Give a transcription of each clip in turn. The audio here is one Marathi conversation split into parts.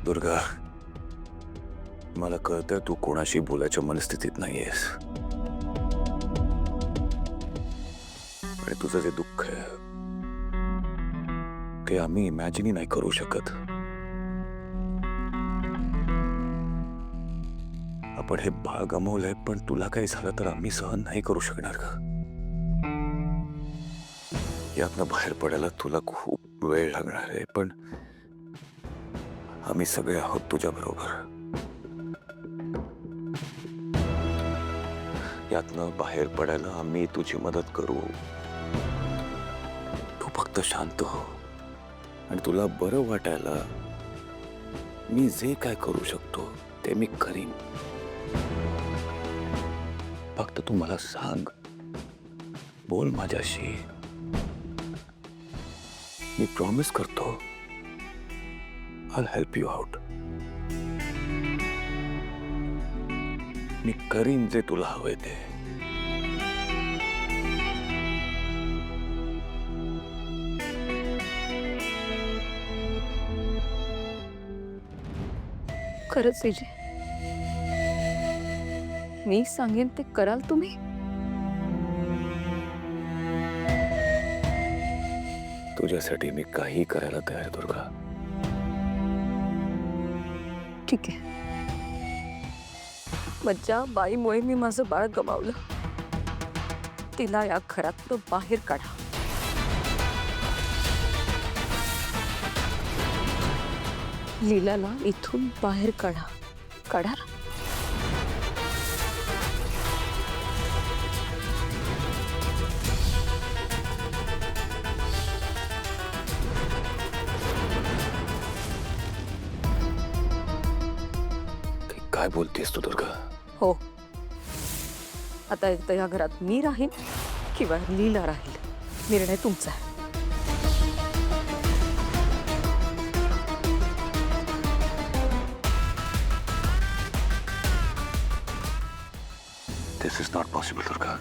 दुर्गा, मला कळतंय तू कोणाशी बोलायच्या मनस्थितीत नाहीयेस. आणि तुझं जे दुःख आहे ते आम्ही इमॅजिनही नाही करू शकत. आपण हे बाळ गमावलंय, पण तुला काही झालं तर आम्ही सहन नाही करू शकणार का? यातनं बाहेर पडायला तुला खूप वेळ लागणार आहे, पण आम्ही सगळे आहोत तुझ्या बरोबर. यातनं बाहेर पडायला आम्ही तुझी मदत करू. तू फक्त शांत हो आणि तुला बरं वाटायला मी जे काय करू शकतो ते मी करीन. फक्त तू मला सांग, बोल माझ्याशी. मी प्रॉमिस करतो I'll help you out. मी करीन जे तुला हवंय ते. खरंच विजय, मी सांगेन ते कराल तुम्ही? तुझ्यासाठी मी काही करायला तयार आहे दुर्गा. ठीक आहे. माझ्या बाईमुळे मी माझं बाळ गमावलं. तिला या घरातनं बाहेर काढा. लीलाला इथून बाहेर काढा. काढा. काय बोलतेस तू दुर्गा? हो, आता एकदा या घरात मी राहीन किंवा लीला राहील, निर्णय तुमचा आहे. This is not possible, Durga.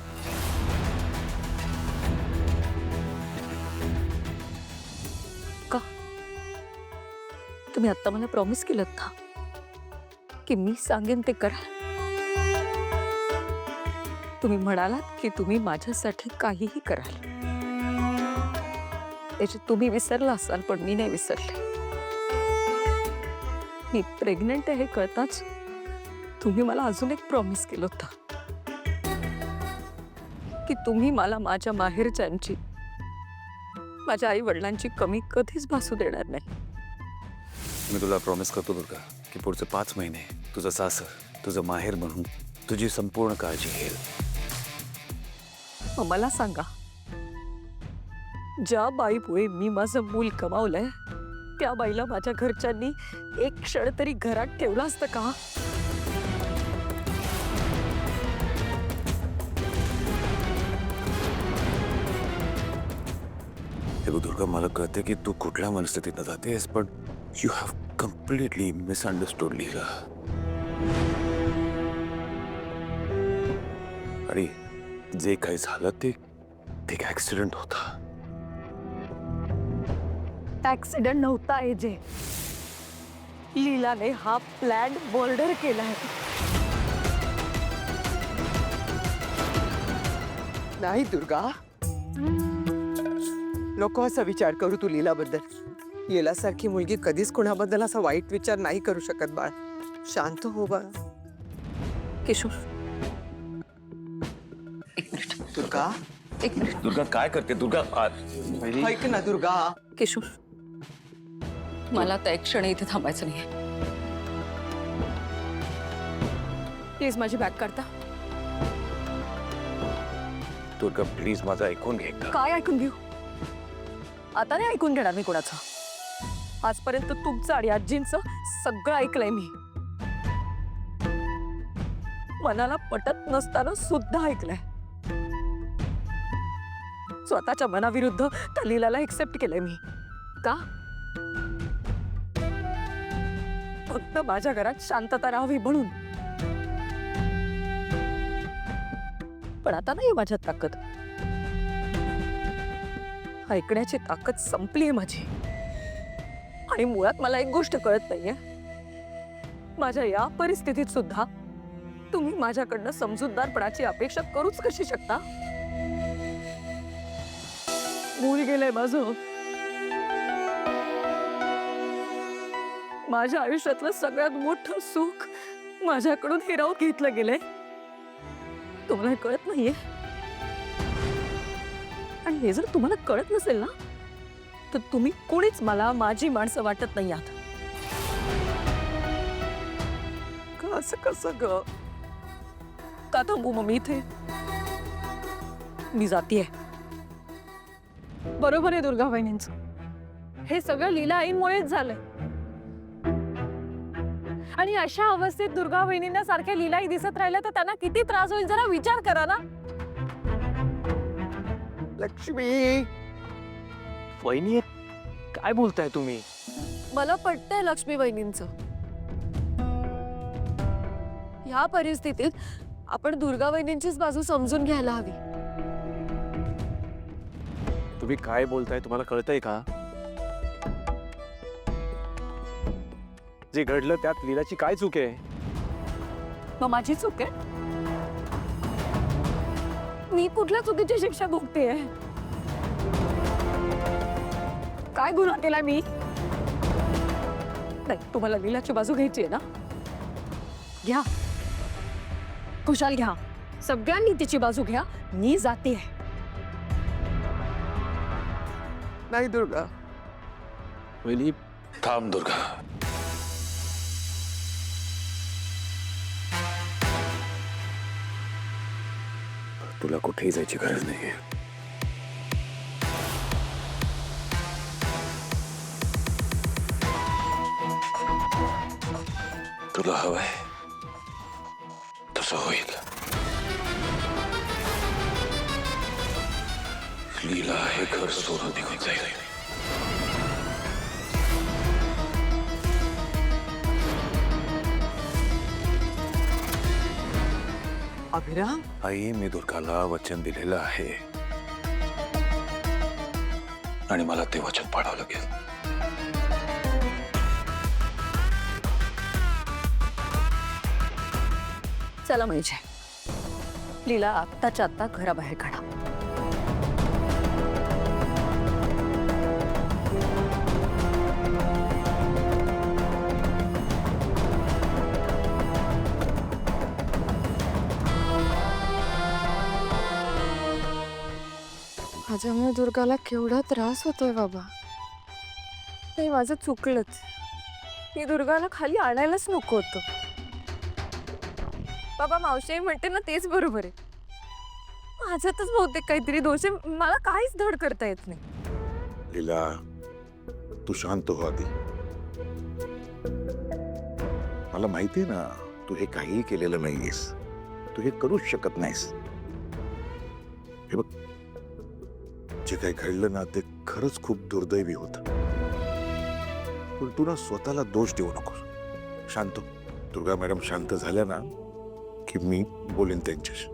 का? तुम्ही आता मला प्रॉमिस केलं ना की मी सांगेन ते करा. तुम्ही म्हणालात की तुम्ही माझ्यासाठी काहीही कराल. त्याचे तुम्ही विसरला असाल, पण मी नाही विसरले. मी प्रेग्नंट आहे हे कळताच तुम्ही मला अजून एक प्रॉमिस केलं होतं की तुम्ही मला माझ्या माहेरच्यांची, माझ्या आई वडिलांची कमी कधीच भासू देणार नाही. मी तुला प्रॉमिस करतो दुर्गा की पुढचे 5 महिने तुझं सासर, तुझं माहेर म्हणून तुझी संपूर्ण काळजी घेईल. मग मला सांगा, ज्या बाईमुळे मी माझं मूल कमावलंय त्या बाईला माझ्या घरच्यांनी एक क्षण तरी घरात ठेवलं असतं का? हे बघ दुर्गा, मला कळते की तू कुठल्या मनस्थितीत जातेस, पण यू हॅव कम्प्लिटली मिसअंडरस्टूड लीला. आणि जे काही झालं ते एक ऍक्सिडेंट होता. ऍक्सिडेंट नव्हता एजे. लीलाने हा प्लॅन मर्डर केलाय. नाही दुर्गा, नको असा विचार करू तू लीलाबद्दल. लीलासारखी मुलगी कधीच कोणाबद्दल असा वाईट विचार नाही करू शकत. बाळ शांत हो बाळ. किशोर, एक मिनिट. दुर्गा, एक मिनिट. दुर्गा काय करते दुर्गा? ऐक ना दुर्गा. किशोर, मला आता एक क्षण इथे थांबायचं नाहीये. प्लीज माझी बॅग काढता. दुर्गा प्लीज माझं ऐकून घे का? काय ऐकून घेऊ? आता नाही ऐकून घेणार मी कोणाचं. आजपर्यंत तुमचं आणि आजींचं सगळं ऐकलंय मी. मनाला पटत नसताना सुद्धा ऐकलंय. स्वतःच्या मनाविरुद्ध त्या लीलाला एक्सेप्ट केलंय मी. का? फक्त माझ्या घरात शांतता राहावी म्हणून. पण आता नाही माझ्यात ताकद. ऐकण्याची ताकद संपली आहे माझी. आणि मुळात मला एक गोष्ट कळत नाहीये, माझ्या या परिस्थितीत सुद्धा तुम्ही माझ्याकडनं समजूतदारपणाची अपेक्षा करूच कशी शकता? मूल गेलंय माझं. माझ्या आयुष्यातलं सगळ्यात मोठं सुख माझ्याकडून हिरावून घेतलं गेलंय. तुम्हाला हे कळत नाहीये? आणि हे जर तुम्हाला कळत नसेल ना, तर तुम्ही कोणीच मला माझी माणसं वाटत नाही आहात. का असं कसं ग? का थांबू मग मी इथे? मी जातीये. बरोबर आहे दुर्गा वहिनींचं. हे सगळं लीला आईमुळेच झालंय. आणि अशा अवस्थेत दुर्गा वहिनींना सारख्या लीलाई दिसत राहिल्या तर त्यांना किती त्रास होईल जरा विचार करा ना. लक्ष्मी, वहिनी काय बोलताय तुम्ही? मला पटतंय लक्ष्मी वहिनींचं. ह्या परिस्थितीत आपण दुर्गा वहिनींचीच बाजू समजून घ्यायला हवी. तुम्ही काय बोलताय? तुम्हाला कळतंय का? जे घडलं त्यात लीलाची काय चूक आहे? मग माझी चूक आहे? मी कुठल्या चुकीची शिक्षा भोगतेय? काय गुन्हा केला मी? नाही, तुम्हाला लीलाची बाजू घ्यायची आहे ना? घ्या, खुशाल घ्या. सगळ्यांनी तिची बाजू घ्या. मी जाते. नाही दुर्गा, वहिनी थांब दुर्गा. तुला कुठेही जायची गरज नाहीये. तुला हवंय तसं होईल. लीला हे घर सोडून निघून जाईल. अभिराम, आई, मी दुर्गाला वचन दिलेलं आहे आणि मला ते वचन पाळावं लागेल. चला म्हणजे लीला आत्ताच्या आत्ता घराबाहेर काढा. माझ्यामुळे दुर्गाला केवढा त्रास होतोय बाबा. ते माझं चुकलंच. मी दुर्गाला खाली आणायलाच नको होतं. बाबा, मावशी म्हणते ना तेच बरोबर आहे. माझ्यातच बहुतेक काहीतरी दोष आहे. मला काहीच धड करता येत नाही. लीला, तू शांत हो आधी. मला माहिती ना, तू हे काहीही केलेलं नाहीयेस. तू हे करूच शकत नाहीस. हे बघ, जे काही घडलं ना ते खरंच खूप दुर्दैवी होतं. पण तू ना स्वतःला दोष देऊ नकोस. शांत हो. दुर्गा मॅडम शांत झाल्या ना की मी बोलेन त्यांच्याशी.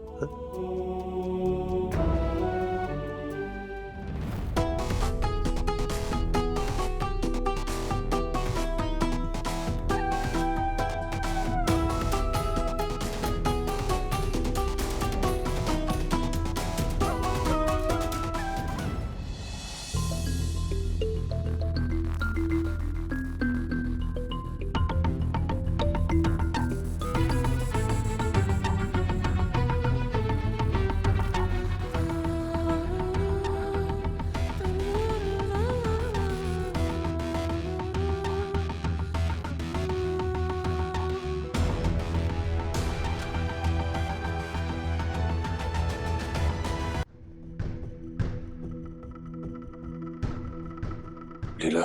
लीला,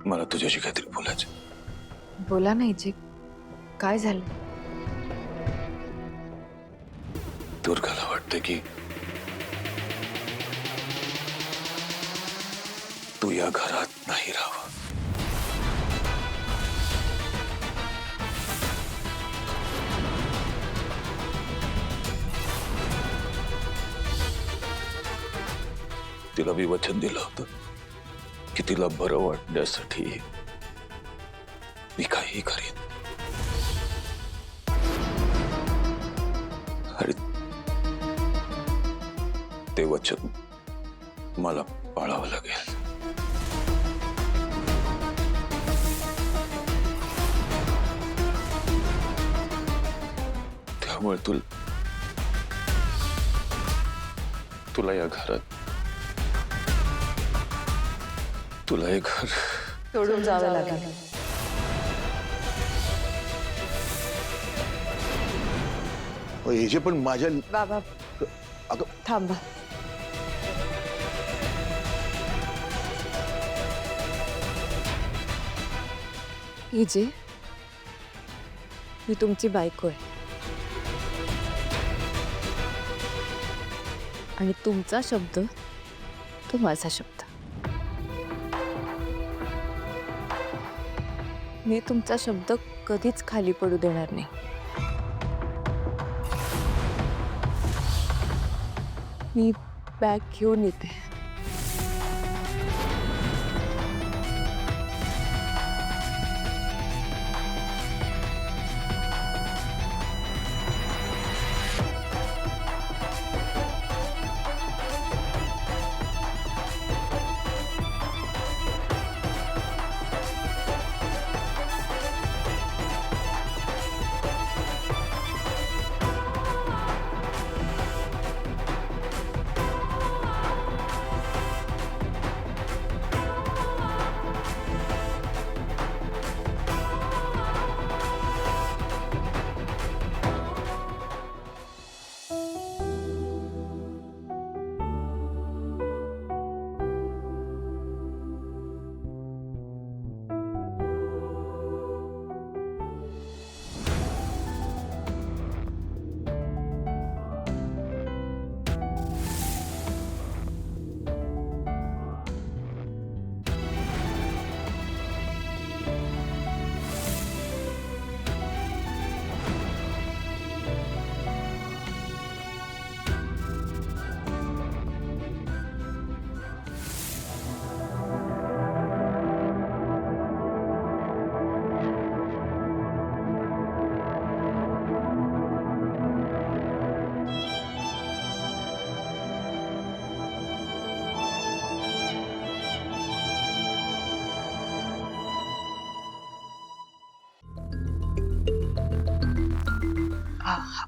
मला तुझ्याशी काहीतरी बोलायचं. बोला नाही जी, काय झालं? दुर्गाला वाटतं की तू या घरात नाही राहावं. तिला मी वचन दिलं होतं की तिला बरं वाटण्यासाठी मी काहीही करीन. अरे ते वचन मला पाळावं लागेल. त्यामुळे तुला या घरात तुला हे घर सोडून जावं लागेल. हे जे पण माझ्या बाबा अगं थांबा. हिजे मी तुमची बायको आहे आणि तुमचा शब्द तो माझा शब्द. मी तुमचा शब्द कधीच खाली पडू देणार नाही. मी बॅग घेऊन येते.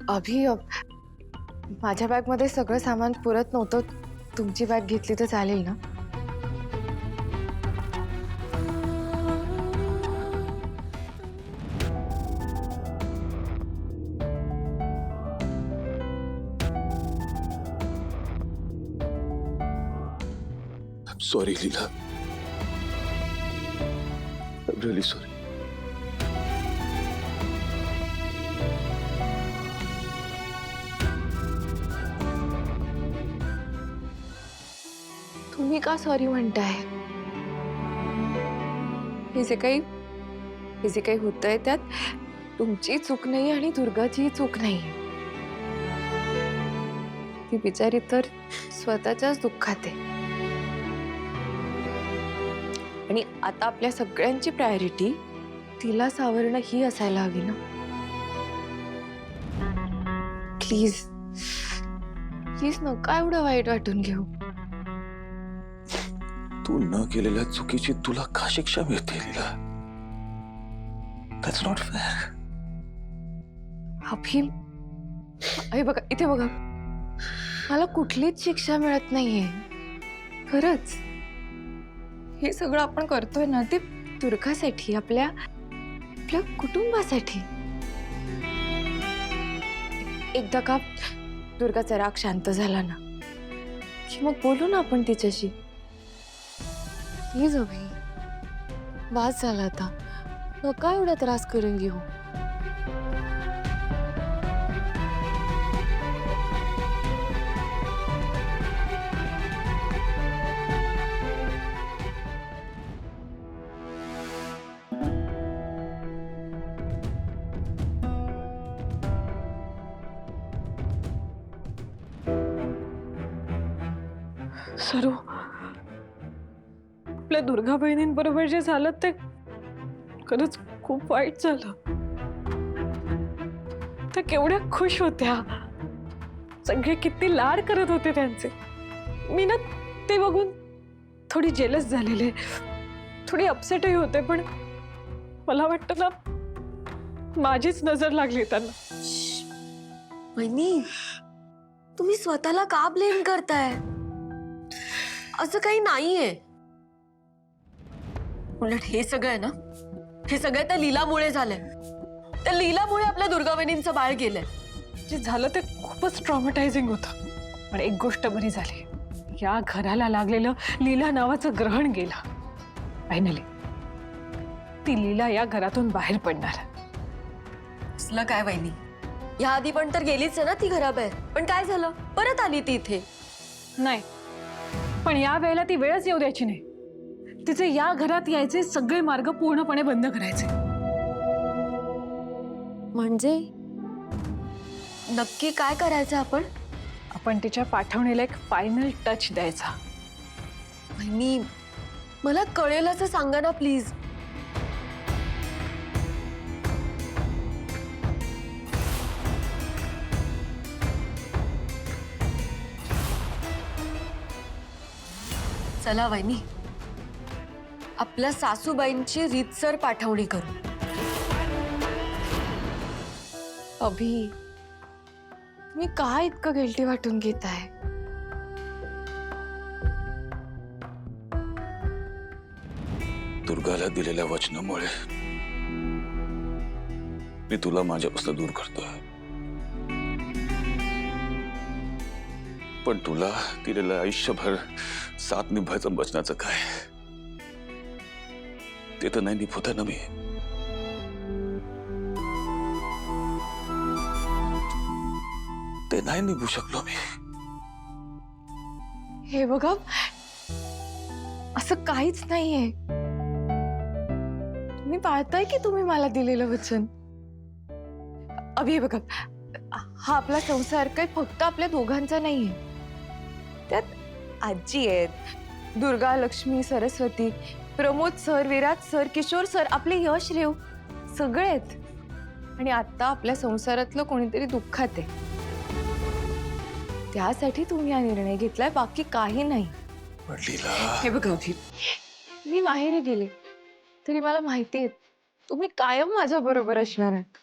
अभि माझ्या बॅगमध्ये सगळं सामान पुरत नव्हतं. तुमची बॅग घेतली तर चालेल ना? Sorry Leela. I'm really sorry. तुम्ही का सॉरी म्हणताय? हे जे काही होतंय त्यात तुमची चूक नाही आणि दुर्गाची चूक नाही. ती बिचारी तर स्वतःच्याच दुःखात आहे आणि आता आपल्या सगळ्यांची प्रायोरिटी तिला सावरणं ही असायला हवी ना. प्लीज प्लीज नका एवढं वाईट वाटून घेऊ. तू न केलेल्या चुकीची तुला का शिक्षा मिळते लीला? That's not fair. अभि अरे बघा इथे बघा, मला कुठलीच शिक्षा मिळत नाहीये. खरंच हे सगळं आपण करतोय ना ते दुर्गासाठी, आपल्या कुटुंबासाठी. एकदा का दुर्गाचा राग शांत झाला ना की मग बोलू ना आपण तिच्याशी. प्लीज अभि, वाद झाला आता, नका एवढा त्रास करून घेऊ. सरू, आपल्या दुर्गा बहिणींबरोबर जे झालं ते खरंच खूप वाईट झालं. त्या केवढ्या खुश होत्या, सगळे किती लाड करत होते त्यांचे. मी ना ते बघून थोडी जेलस झालेले, थोडी अपसेटही होते, पण मला वाटतं ना माझीच नजर लागली त्यांना. वहिनी, तुम्ही स्वतःला का ब्लेम करताय? असं काही नाहीये. उलट हे सगळं आहे ना, हे सगळं त्या लीलामुळे झालंय. त्या लीलामुळे आपल्या दुर्गावहिनींचं बाळ गेलंय. जे झालं ते खूपच ट्रॉमॅटायझिंग होतं. पण एक गोष्ट बरी झाली, या घराला लागलेलं लीला नावाचं ग्रहण गेलं. फायनली ती लीला या घरातून बाहेर पडणार. असलं काय वहिनी, या आधी पण तर गेलीच आहे ना ती घराबाहेर. पण काय झालं, परत आली ती इथे. नाही, पण या वेळेला ती वेळच येऊ द्यायची नाही. तिचे या घरात यायचे सगळे मार्ग पूर्णपणे बंद करायचे. म्हणजे नक्की काय करायचं आपण? आपण तिच्या पाठवणीला एक फायनल टच द्यायचा. वहिनी, मला कळेल असं सांगा ना प्लीज. चला वहिनी, आपल्या सासूबाईंची रीतसर पाठवणी करू. अभि, तुम्ही का इतकं गिल्टी वाटून घेताय? दुर्गाला दिलेल्या वचनामुळे मी तुला माझ्यापासून दूर करतोय. पण तुला दिलेलं आयुष्यभर साथ निभायचं वचनाचं काय, ते तर नाही निभवत ना मी. ते नाही निभू शकलो मी. हे बघा, असं काहीच नाहीये. तुम्ही पाळताय की तुम्ही मला दिलेलं वचन. अभि, हे बघा, हा आपला संसार काय फक्त आपल्या दोघांचा नाहीये. त्यात आजी आहेत, Durga, Lakshmi, Saraswati, Pramod sir, Viraj sir, Kishore sir, आपले यश, रेव सगळे आहेत. आणि आता आपल्या संसारातलं कोणीतरी दुःखात आहे. त्यासाठी तुम्ही हा निर्णय घेतलाय, बाकी काही नाही. पण लीला, हे बघा अभि, मी माहेरी गेले तरी मला माहिती आहे तुम्ही कायम माझ्या बरोबर असणार आहात.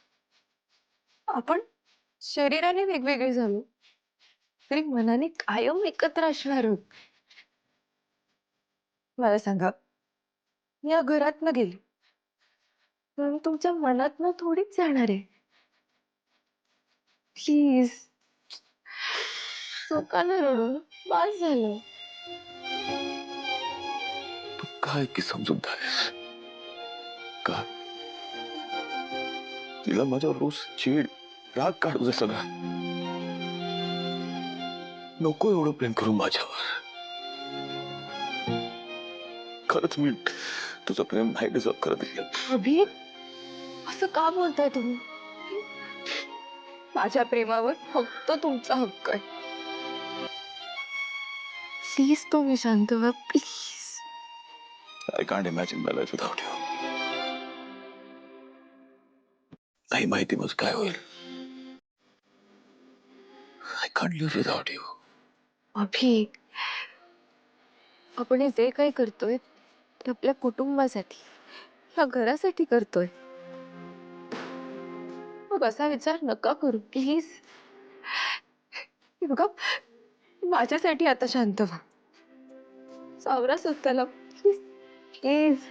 आपण शरीराने वेगवेगळे झालो तरी मनाने कायम एकत्र असणार आहोत. मला सांगा, या घरातनं गेले पण तुमच्या मनातनं थोडीच जाणार आहे. प्लीज चुकानं रडू, बस झालं. तू काय की समजूतदार आहेस का? तिला माझ्यावर रोज चीड, राग काढू सगळा. नको एवढं प्रेम करू माझ्यावर. खरंच मी तुझं प्रेम नाही डिझर्व करत. अभि, असं का बोलताय तुम्ही? माझ्या प्रेमावर फक्त तुमचा हक्क आहे. प्लीज तुम्ही शांत व्हा, please. I can't imagine my life without you. नाही माहिती मग काय होईल. I can't live without you. Abhi, आपण हे जे काही करतोय ते आपल्या कुटुंबासाठी, या घरासाठी करतोय. मग असा विचार नका करू प्लीज. बघा, माझ्यासाठी आता शांत व्हा. सावरा स्वतःला प्लीज, प्लीज.